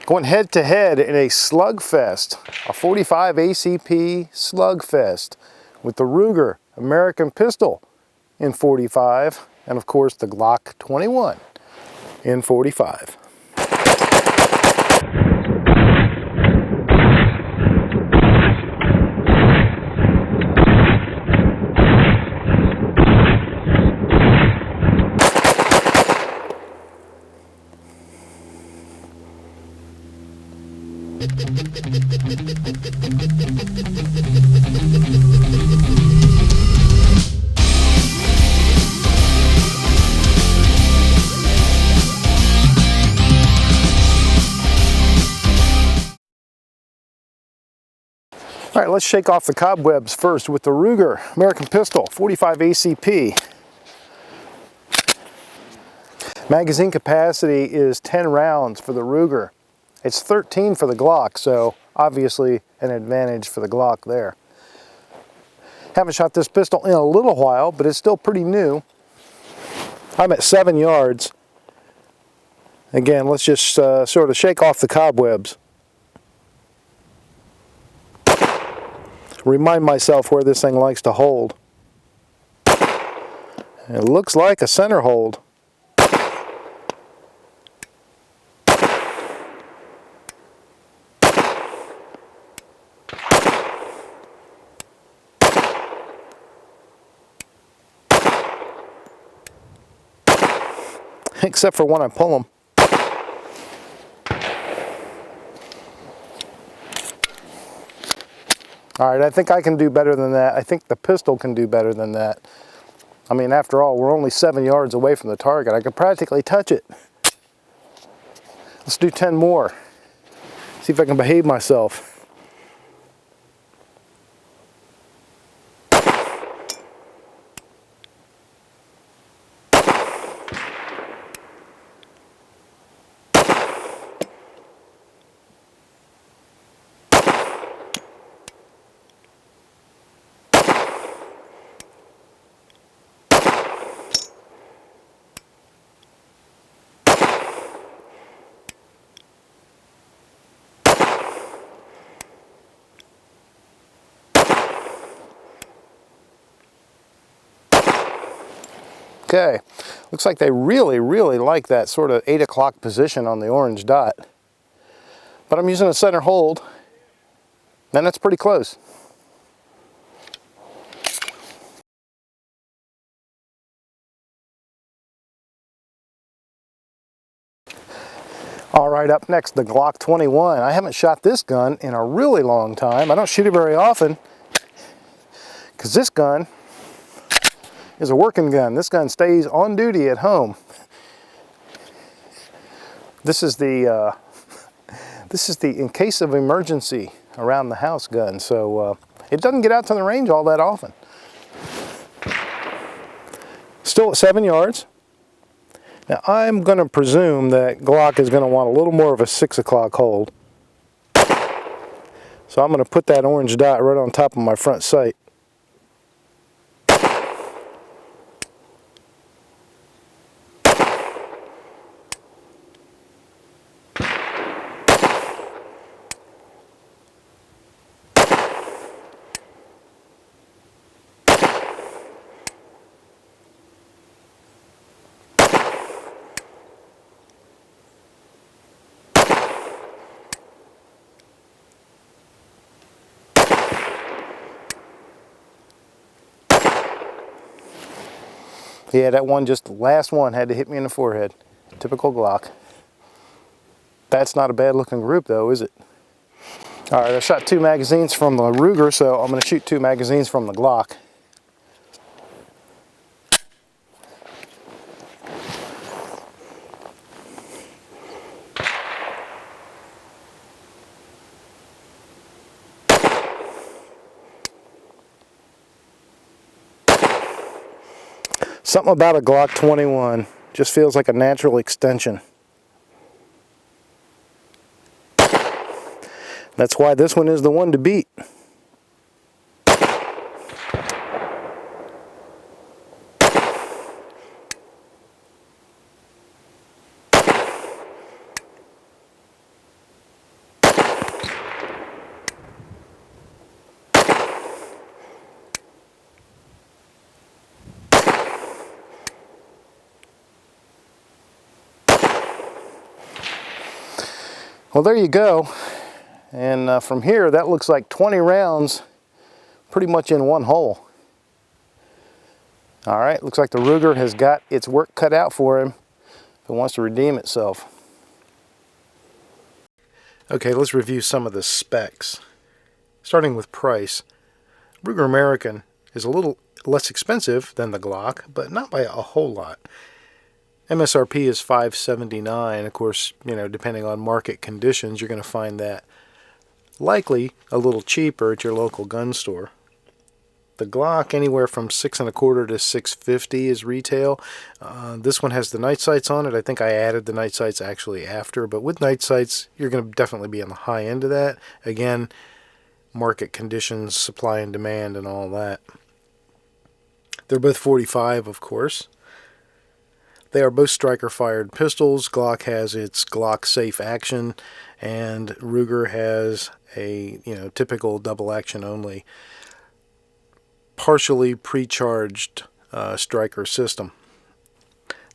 Going head to head in a slugfest, a 45 ACP slugfest with the Ruger American pistol in 45 and of course the Glock 21 in 45. All right, let's shake off the cobwebs first with the Ruger American pistol 45 ACP. Magazine capacity is 10 rounds for the Ruger. It's 13 for the Glock, so obviously an advantage for the Glock there. Haven't shot this pistol in a little while, but it's still pretty new. I'm at 7 yards. Again, let's just sort of shake off the cobwebs. Remind myself where this thing likes to hold. It looks like a center hold. Except for when I pull them. All right, I think I can do better than that. I think the pistol can do better than that. I mean, after all, we're only 7 yards away from the target. I could practically touch it. Let's do 10 more. See if I can behave myself. Okay, looks like they really like that sort of 8 o'clock position on the orange dot. But I'm using a center hold, and that's pretty close. All right, up next, the Glock 21. I haven't shot this gun in a really long time. I don't shoot it very often, because this gun is a working gun. This gun stays on duty at home. This is the in case of emergency around the house gun. So it doesn't get out to the range all that often. Still at 7 yards. Now I'm going to presume that Glock is going to want a little more of a 6 o'clock hold. So I'm going to put that orange dot right on top of my front sight. Yeah, that one, just the last one, had to hit me in the forehead. Typical Glock. That's not a bad looking group though, is it? All right, I shot 2 magazines from the Ruger, so I'm going to shoot 2 magazines from the Glock. Something about a Glock 21 just feels like a natural extension. That's why this one is the one to beat. Well, there you go. And from here, that looks like 20 rounds pretty much in one hole. All right, looks like the Ruger has got its work cut out for him if it wants to redeem itself. Okay, let's review some of the specs. Starting with price. Ruger American is a little less expensive than the Glock, but not by a whole lot. MSRP is $579. Of course, you know, depending on market conditions, you're going to find that likely a little cheaper at your local gun store. The Glock, anywhere from $625 to $650 is retail. This one has the night sights on it. I think I added the night sights actually after, but with night sights, you're going to definitely be on the high end of that. Again, market conditions, supply and demand, and all that. They're both 45, of course. They are both striker-fired pistols. Glock has its Glock safe action, and Ruger has a typical double action only, partially pre-charged striker system.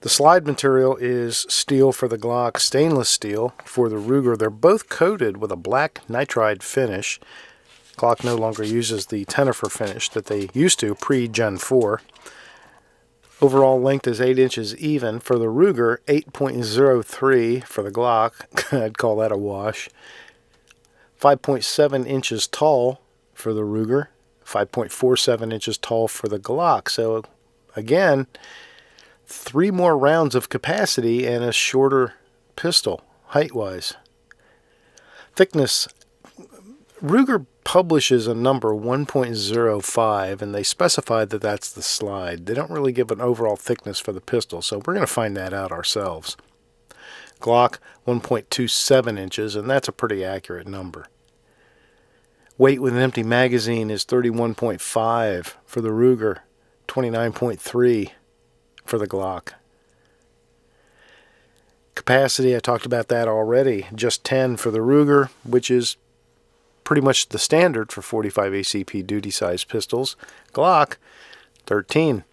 The slide material is steel for the Glock, stainless steel for the Ruger. They're both coated with a black nitride finish. Glock no longer uses the Gen4 finish that they used to pre-Gen 4. Overall length is 8 inches even. For the Ruger, 8.03 for the Glock. I'd call that a wash. 5.7 inches tall for the Ruger. 5.47 inches tall for the Glock. So, again, 3 more rounds of capacity and a shorter pistol, height-wise. Thickness. Ruger publishes a number 1.05, and they specify that that's the slide. They don't really give an overall thickness for the pistol, so we're going to find that out ourselves. Glock 1.27 inches, and that's a pretty accurate number. Weight with an empty magazine is 31.5 for the Ruger, 29.3 for the Glock. Capacity, I talked about that already, just 10 for the Ruger, which is pretty much the standard for 45 ACP duty-sized pistols. Glock, 13.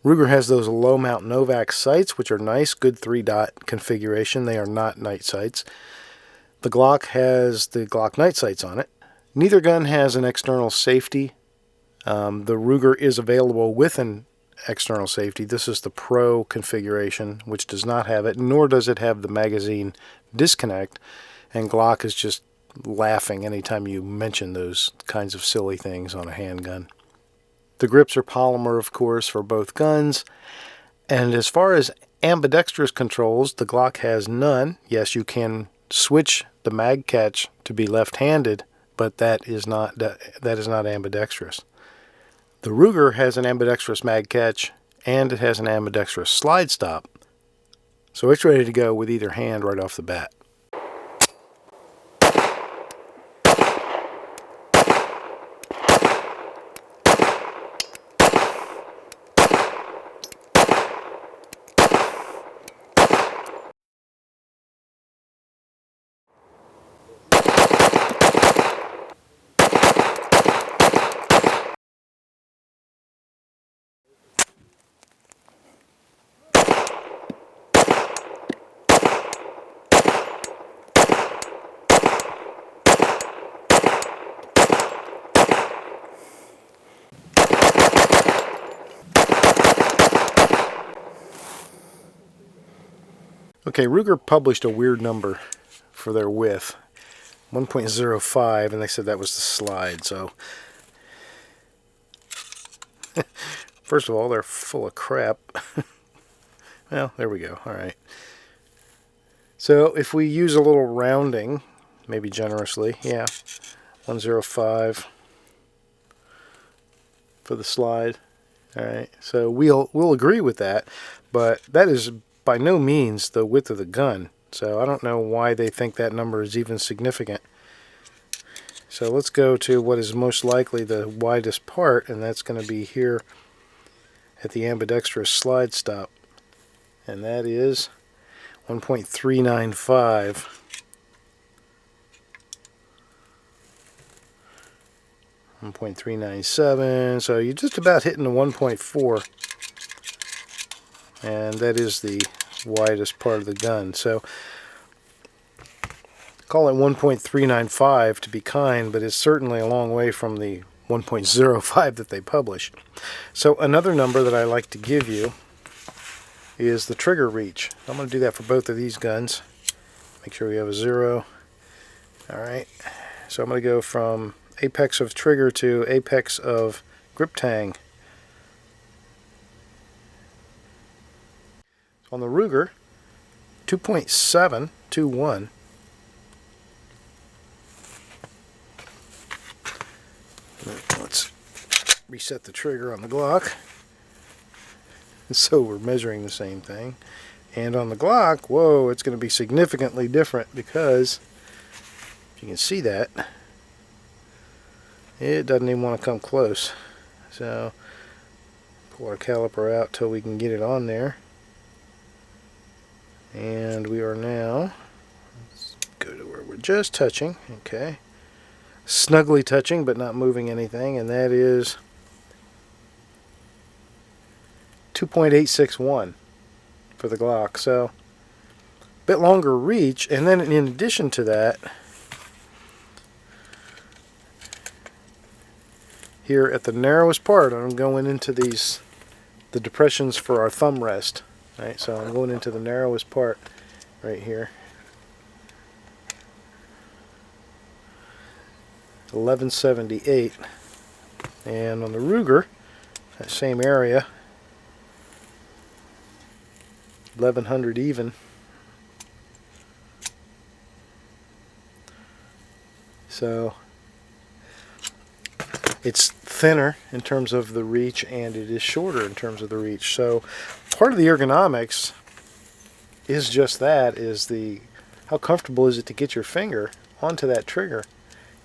Ruger has those low-mount Novak sights, which are nice, good 3-dot configuration. They are not night sights. The Glock has the Glock night sights on it. Neither gun has an external safety. The Ruger is available with an external safety. This is the Pro configuration, which does not have it, nor does it have the magazine disconnect, and Glock is just laughing anytime you mention those kinds of silly things on a handgun. The grips are polymer, of course, for both guns. And as far as ambidextrous controls, the Glock has none. Yes, you can switch the mag catch to be left-handed, but that is not ambidextrous. The Ruger has an ambidextrous mag catch, and it has an ambidextrous slide stop. So it's ready to go with either hand right off the bat. Okay, Ruger published a weird number for their width, 1.05, and they said that was the slide. So, first of all, they're full of crap. Well, there we go. All right. So, if we use a little rounding, maybe generously, yeah, 105 for the slide. All right. So we'll agree with that, but that is by no means the width of the gun, so I don't know why they think that number is even significant. So let's go to what is most likely the widest part, and that's going to be here at the ambidextrous slide stop, and that is 1.395. 1.397, so you're just about hitting the 1.4, and that is the widest part of the gun. So Call it 1.395 to be kind, but it's certainly a long way from the 1.05 that they publish. So another number that I like to give you is the trigger reach. I'm going to do that for both of these guns. Make sure we have a 0. Alright, so I'm going to go from apex of trigger to apex of grip tang. On the Ruger, 2.721. Let's reset the trigger on the Glock. So we're measuring the same thing. And on the Glock, whoa, it's going to be significantly different because, if you can see that, it doesn't even want to come close. So, pull our caliper out till we can get it on there. And we are now, let's go to where we're just touching, okay. Snugly touching, but not moving anything, and that is 2.861 for the Glock. So, a bit longer reach, and then in addition to that, here at the narrowest part, I'm going into the depressions for our thumb rest. Right, so I'm going into the narrowest part right here. 1178, and on the Ruger, that same area, 1100 even. So it's thinner in terms of the reach, and it is shorter in terms of the reach. So part of the ergonomics is just that, is how comfortable is it to get your finger onto that trigger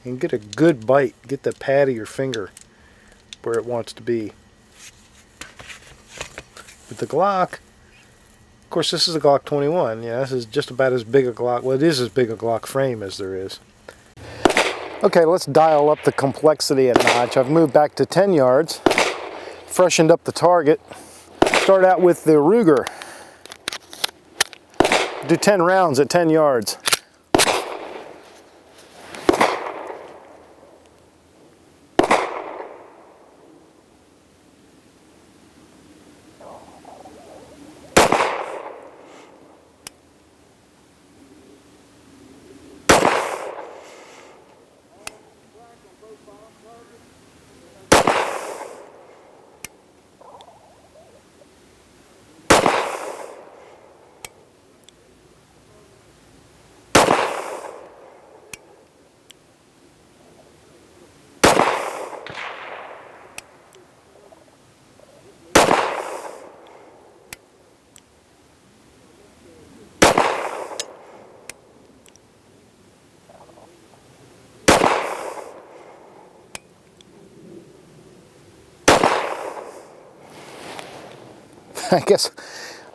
and get a good bite, get the pad of your finger where it wants to be. With the Glock, of course this is a Glock 21, yeah, this is just about as big a Glock, well it is as big a Glock frame as there is. Okay, let's dial up the complexity a notch. I've moved back to 10 yards, freshened up the target. Start out with the Ruger. Do 10 rounds at 10 yards.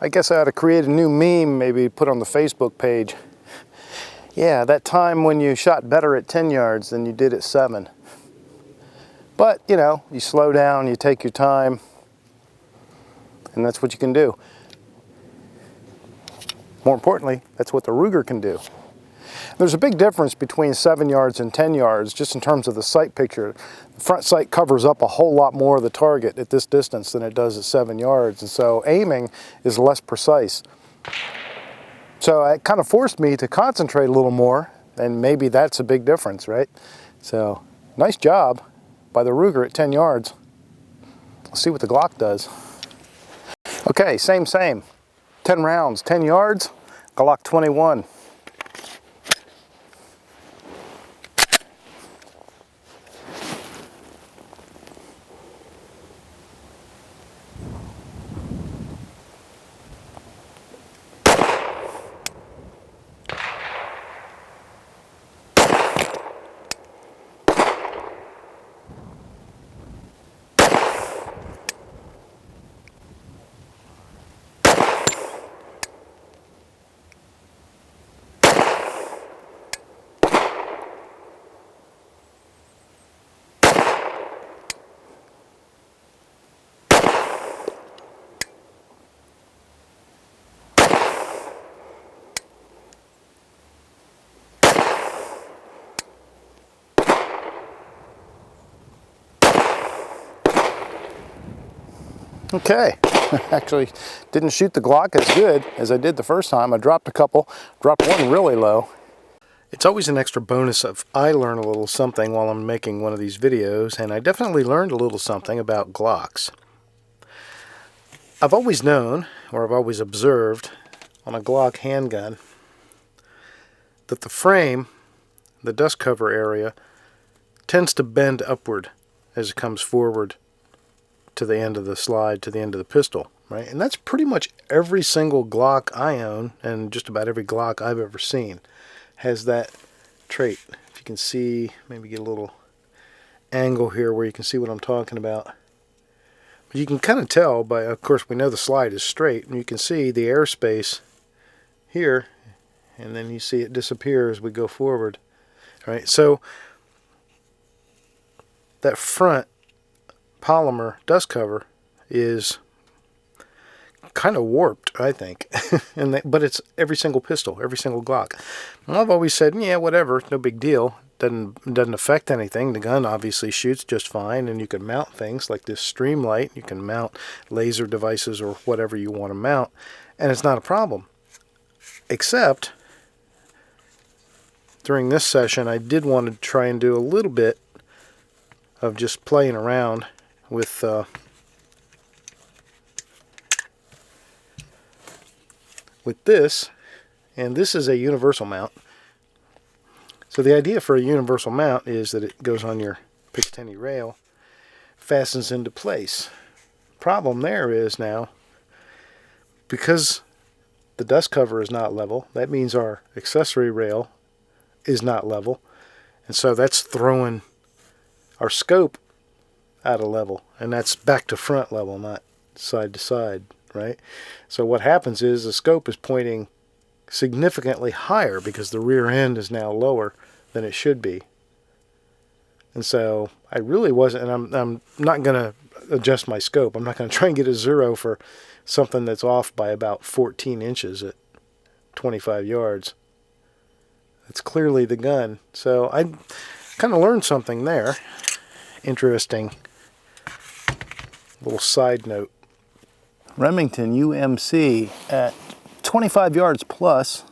I guess I ought to create a new meme, maybe put on the Facebook page. Yeah, that time when you shot better at 10 yards than you did at 7. But, you know, you slow down, you take your time, and that's what you can do. More importantly, that's what the Ruger can do. There's a big difference between 7 yards and 10 yards, just in terms of the sight picture. The front sight covers up a whole lot more of the target at this distance than it does at 7 yards, and so aiming is less precise. So it kind of forced me to concentrate a little more, and maybe that's a big difference, right? So, nice job by the Ruger at 10 yards. Let's see what the Glock does. Okay, same. 10 rounds, 10 yards, Glock 21. Okay, actually didn't shoot the Glock as good as I did the first time. I dropped a couple, dropped one really low. It's always an extra bonus if I learn a little something while I'm making one of these videos, and I definitely learned a little something about Glocks. I've always known, or I've always observed, on a Glock handgun, that the frame, the dust cover area, tends to bend upward as it comes forward to the end of the slide, to the end of the pistol, right? And that's pretty much every single Glock I own, and just about every Glock I've ever seen has that trait. If you can see, maybe get a little angle here where you can see what I'm talking about. But you can kind of tell by, of course, we know the slide is straight, and you can see the airspace here, and then you see it disappear as we go forward. All right, so that front polymer dust cover is kind of warped, I think. But it's every single pistol, every single Glock. And I've always said, yeah, whatever, no big deal. Doesn't affect anything. The gun obviously shoots just fine, and you can mount things like this Streamlight. You can mount laser devices or whatever you want to mount, and it's not a problem. Except during this session, I did want to try and do a little bit of just playing around with this, and this is a universal mount. So the idea for a universal mount is that it goes on your Picatinny rail, fastens into place. Problem there is now, because the dust cover is not level, that means our accessory rail is not level, and so that's throwing our scope out of level, and that's back to front level, not side to side, right? So what happens is the scope is pointing significantly higher because the rear end is now lower than it should be. And so I really wasn't, and I'm not going to adjust my scope. I'm not going to try and get a 0 for something that's off by about 14 inches at 25 yards. That's clearly the gun. So I kind of learned something there. Interesting little side note. Remington UMC at 25 yards plus.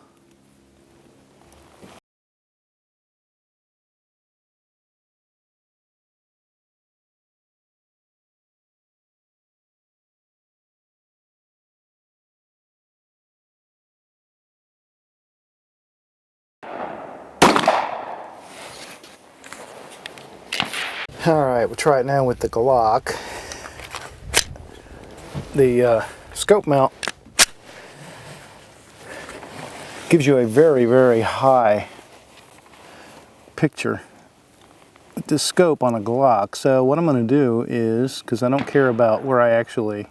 Alright, we'll try it now with the Glock. The scope mount gives you a very, very high picture with this scope on a Glock. So what I'm going to do is, because I don't care about where I actually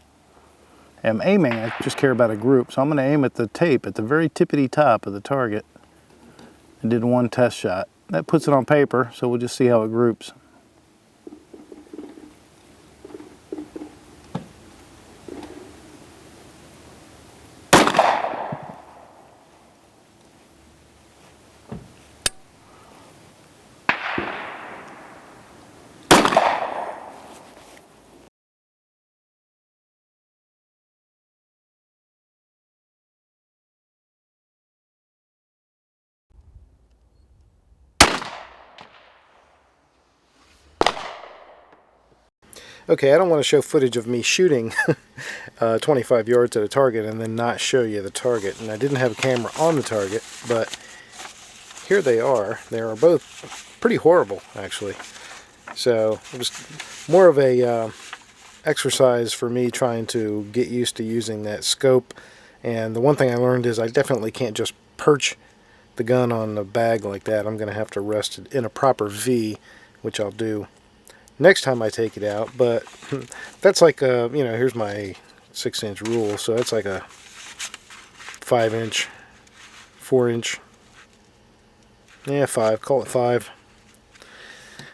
am aiming, I just care about a group. So I'm going to aim at the tape at the very tippity top of the target. I did one test shot. That puts it on paper, so we'll just see how it groups. Okay, I don't want to show footage of me shooting 25 yards at a target and then not show you the target. And I didn't have a camera on the target, but here they are. They are both pretty horrible, actually. So it was more of a exercise for me trying to get used to using that scope. And the one thing I learned is I definitely can't just perch the gun on the bag like that. I'm going to have to rest it in a proper V, which I'll do next time I take it out. But that's like a, you know, here's my 6-inch rule, so that's like a 5-inch, 4-inch, yeah, 5, call it 5.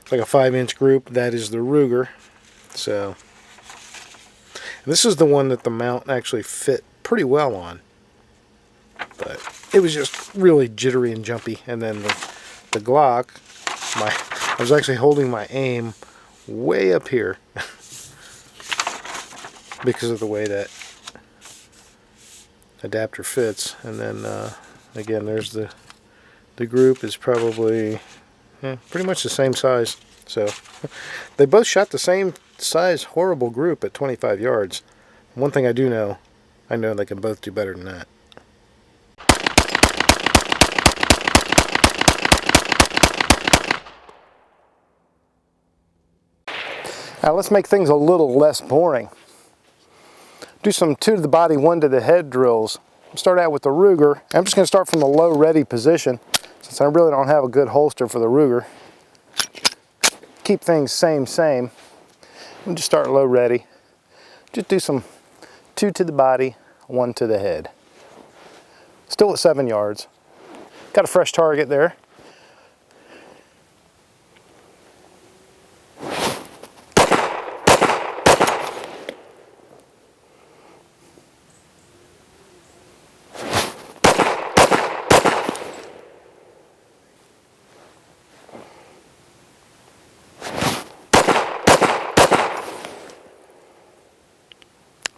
It's like a 5-inch group. That is the Ruger. So this is the one that the mount actually fit pretty well on, but it was just really jittery and jumpy. And then the Glock, I was actually holding my aim way up here. because of the way that adapter fits. And then again, there's the group is probably pretty much the same size. So they both shot the same size horrible group at 25 yards. One thing I do know, I know they can both do better than that. Now let's make things a little less boring. Do some 2 to the body, 1 to the head drills. Start out with the Ruger. I'm just going to start from the low ready position since I really don't have a good holster for the Ruger. Keep things same. And just start low ready. Just do some 2 to the body, 1 to the head. Still at 7 yards. Got a fresh target there.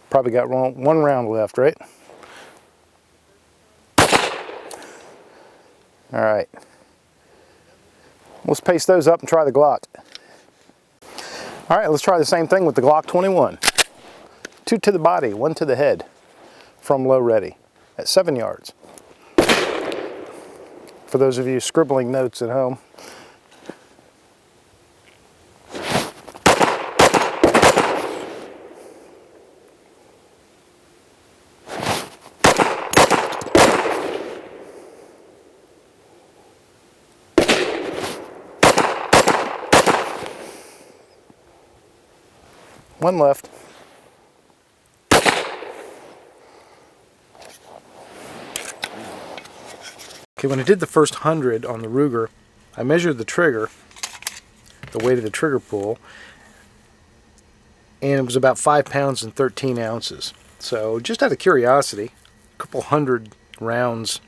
Probably got 1 round left, right? All right. Let's pace those up and try the Glock. All right, let's try the same thing with the Glock 21. 2 to the body, 1 to the head from low ready at 7 yards. For those of you scribbling notes at home. One left. Okay, when I did the first 100 on the Ruger, I measured the trigger, the weight of the trigger pull, and it was about 5 pounds and 13 ounces. So just out of curiosity, a couple 100 rounds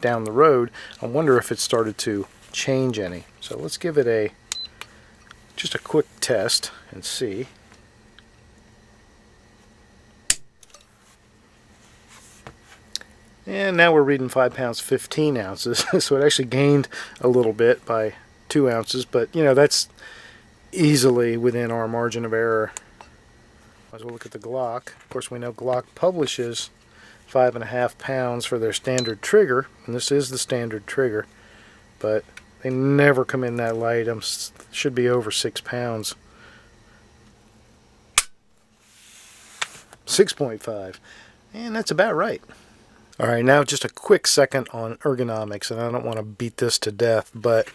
down the road, I wonder if it started to change any. So let's give it just a quick test and see. And now we're reading 5 pounds 15 ounces, so it actually gained a little bit by 2 ounces, but you know, that's easily within our margin of error. Might as well look at the Glock. Of course, we know Glock publishes 5.5 pounds for their standard trigger, and this is the standard trigger, but they never come in that light. Should be over 6 pounds. 6.5, and that's about right. Alright, now just a quick second on ergonomics, and I don't want to beat this to death, but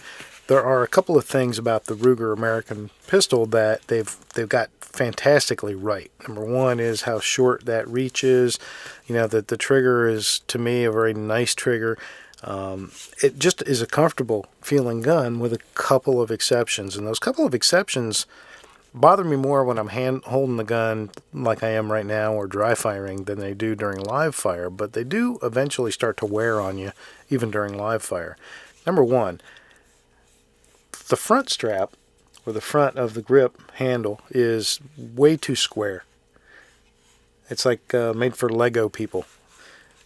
there are a couple of things about the Ruger American pistol that they've got fantastically right. Number one is how short that reach is. You know, that the trigger is, to me, a very nice trigger. It just is a comfortable feeling gun with a couple of exceptions, and those couple of exceptions bother me more when I'm holding the gun like I am right now or dry firing than they do during live fire, but they do eventually start to wear on you even during live fire. Number one, the front strap or the front of the grip handle is way too square. It's like made for Lego people.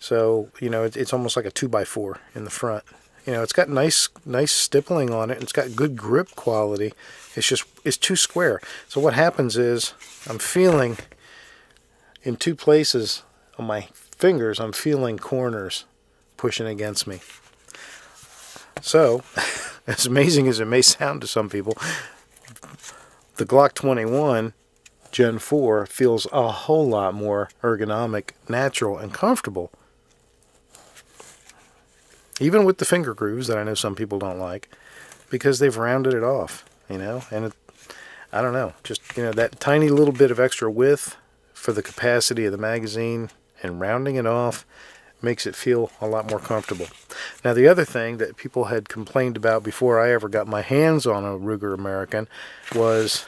So, you know, it's almost like a 2x4 in the front. You know, it's got nice stippling on it, and it's got good grip quality. It's too square. So what happens is I'm feeling in two places on my fingers, I'm feeling corners pushing against me. So, as amazing as it may sound to some people, the Glock 21 Gen 4 feels a whole lot more ergonomic, natural, and comfortable. Even with the finger grooves that I know some people don't like, because they've rounded it off, you know, and I don't know, just, you know, that tiny little bit of extra width for the capacity of the magazine and rounding it off makes it feel a lot more comfortable. Now, the other thing that people had complained about before I ever got my hands on a Ruger American was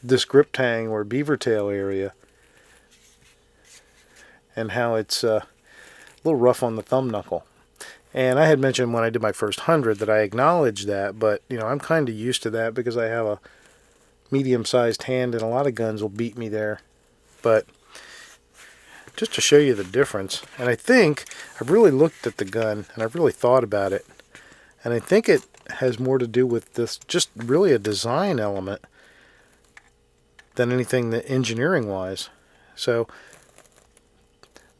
this grip tang or beaver tail area and how it's a little rough on the thumb knuckle. And I had mentioned when I did my first 100 that I acknowledged that, but, you know, I'm kind of used to that because I have a medium-sized hand and a lot of guns will beat me there but just to show you the difference. And I think I've really looked at the gun and I've really thought about it, and I think it has more to do with this, just really a design element than anything that engineering wise. So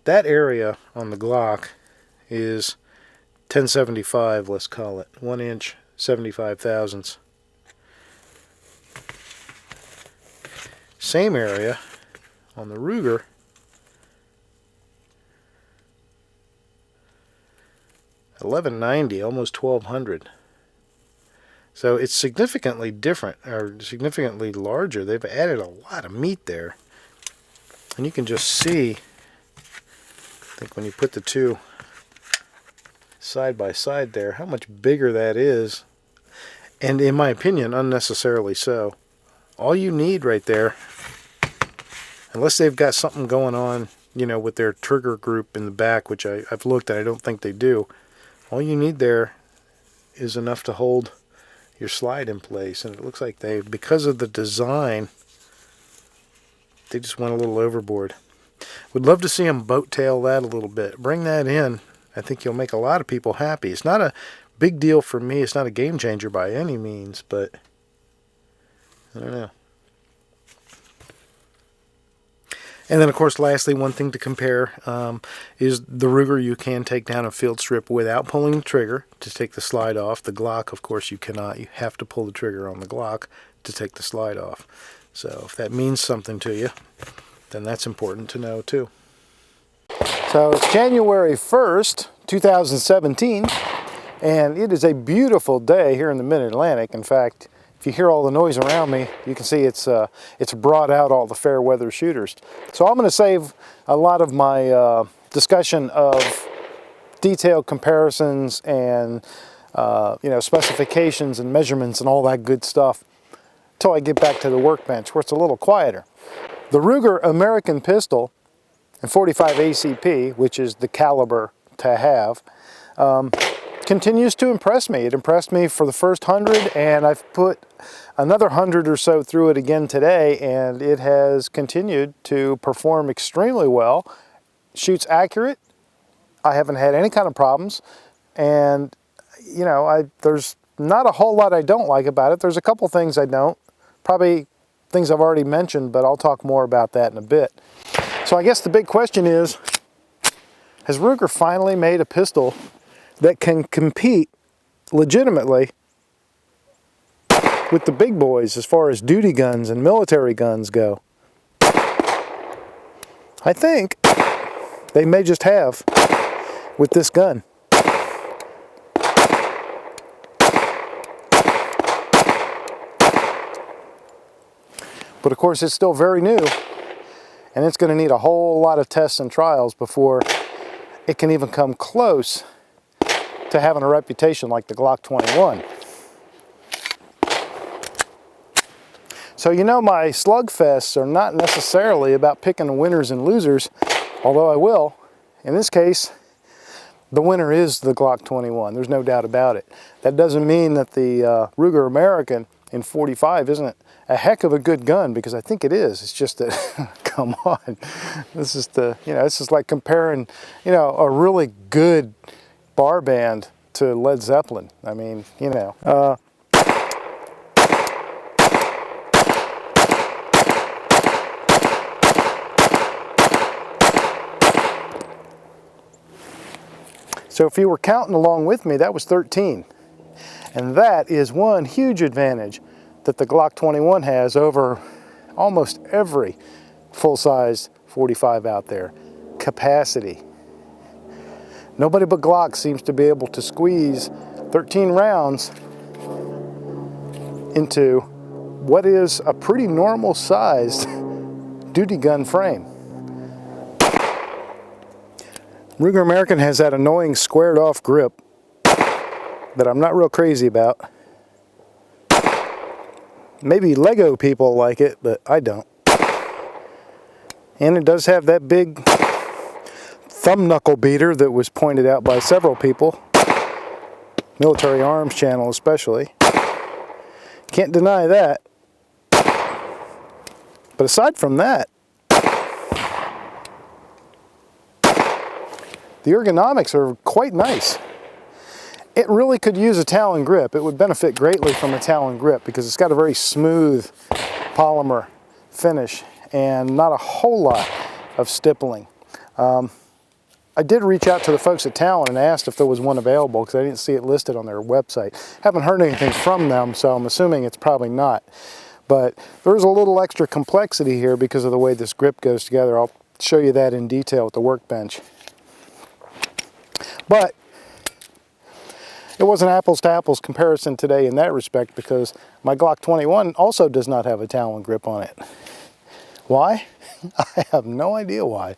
that area on the Glock is 1075, let's call it 1 inch 75 thousandths. Same area on the Ruger, $1190, almost 1200. So it's significantly different, or significantly larger. They've added a lot of meat there. And you can just see, I think when you put the two side by side there, how much bigger that is. And in my opinion, unnecessarily so. All you need right there, unless they've got something going on, you know, with their trigger group in the back, which I've looked at, I don't think they do. All you need there is enough to hold your slide in place, and it looks like they, because of the design, they just went a little overboard. Would love to see them boat tail that a little bit. Bring that in. I think you'll make a lot of people happy. It's not a big deal for me. It's not a game changer by any means, but I don't know. And then, of course, lastly, one thing to compare is the Ruger you can take down a field strip without pulling the trigger to take the slide off. The Glock, of course, you cannot. You have to pull the trigger on the Glock to take the slide off. So if that means something to you, then that's important to know too. So it's January 1st, 2017, and it is a beautiful day here in the Mid-Atlantic. In fact, if you hear all the noise around me, you can see it's brought out all the fair weather shooters. So I'm going to save a lot of my discussion of detailed comparisons and you know, specifications and measurements and all that good stuff until I get back to the workbench where it's a little quieter. The Ruger American pistol and .45 ACP, which is the caliber to have, continues to impress me. It impressed me for the first 100, and I've put another 100 or so through it again today, and it has continued to perform extremely well. Shoots accurate. I haven't had any kind of problems, and you know, there's not a whole lot I don't like about it. There's a couple things I don't, probably things I've already mentioned, but I'll talk more about that in a bit. So I guess the big question is, has Ruger finally made a pistol that can compete legitimately with the big boys as far as duty guns and military guns go? I think they may just have with this gun. But of course, it's still very new, and it's going to need a whole lot of tests and trials before it can even come close to having a reputation like the Glock 21. So you know, my slugfests are not necessarily about picking winners and losers, although I will. In this case, the winner is the Glock 21. There's no doubt about it. That doesn't mean that the Ruger American in .45 isn't a heck of a good gun, because I think it is. It's just that, come on, this is the, you know, this is like comparing, you know, a really good bar band to Led Zeppelin. I mean, you know. So if you were counting along with me, that was 13. And that is one huge advantage that the Glock 21 has over almost every full-size .45 out there. Capacity. Nobody but Glock seems to be able to squeeze 13 rounds into what is a pretty normal sized duty gun frame. Ruger American has that annoying squared off grip that I'm not real crazy about. Maybe Lego people like it, but I don't. And it does have that big thumb knuckle beater that was pointed out by several people. Military Arms channel especially. Can't deny that. But aside from that, the ergonomics are quite nice. It really could use a Talon grip. It would benefit greatly from a Talon grip because it's got a very smooth polymer finish and not a whole lot of stippling. I did reach out to the folks at Talon and asked if there was one available because I didn't see it listed on their website. Haven't heard anything from them, so I'm assuming it's probably not. But there's a little extra complexity here because of the way this grip goes together. I'll show you that in detail at the workbench. But it was an apples to apples comparison today in that respect because my Glock 21 also does not have a Talon grip on it. Why? I have no idea why.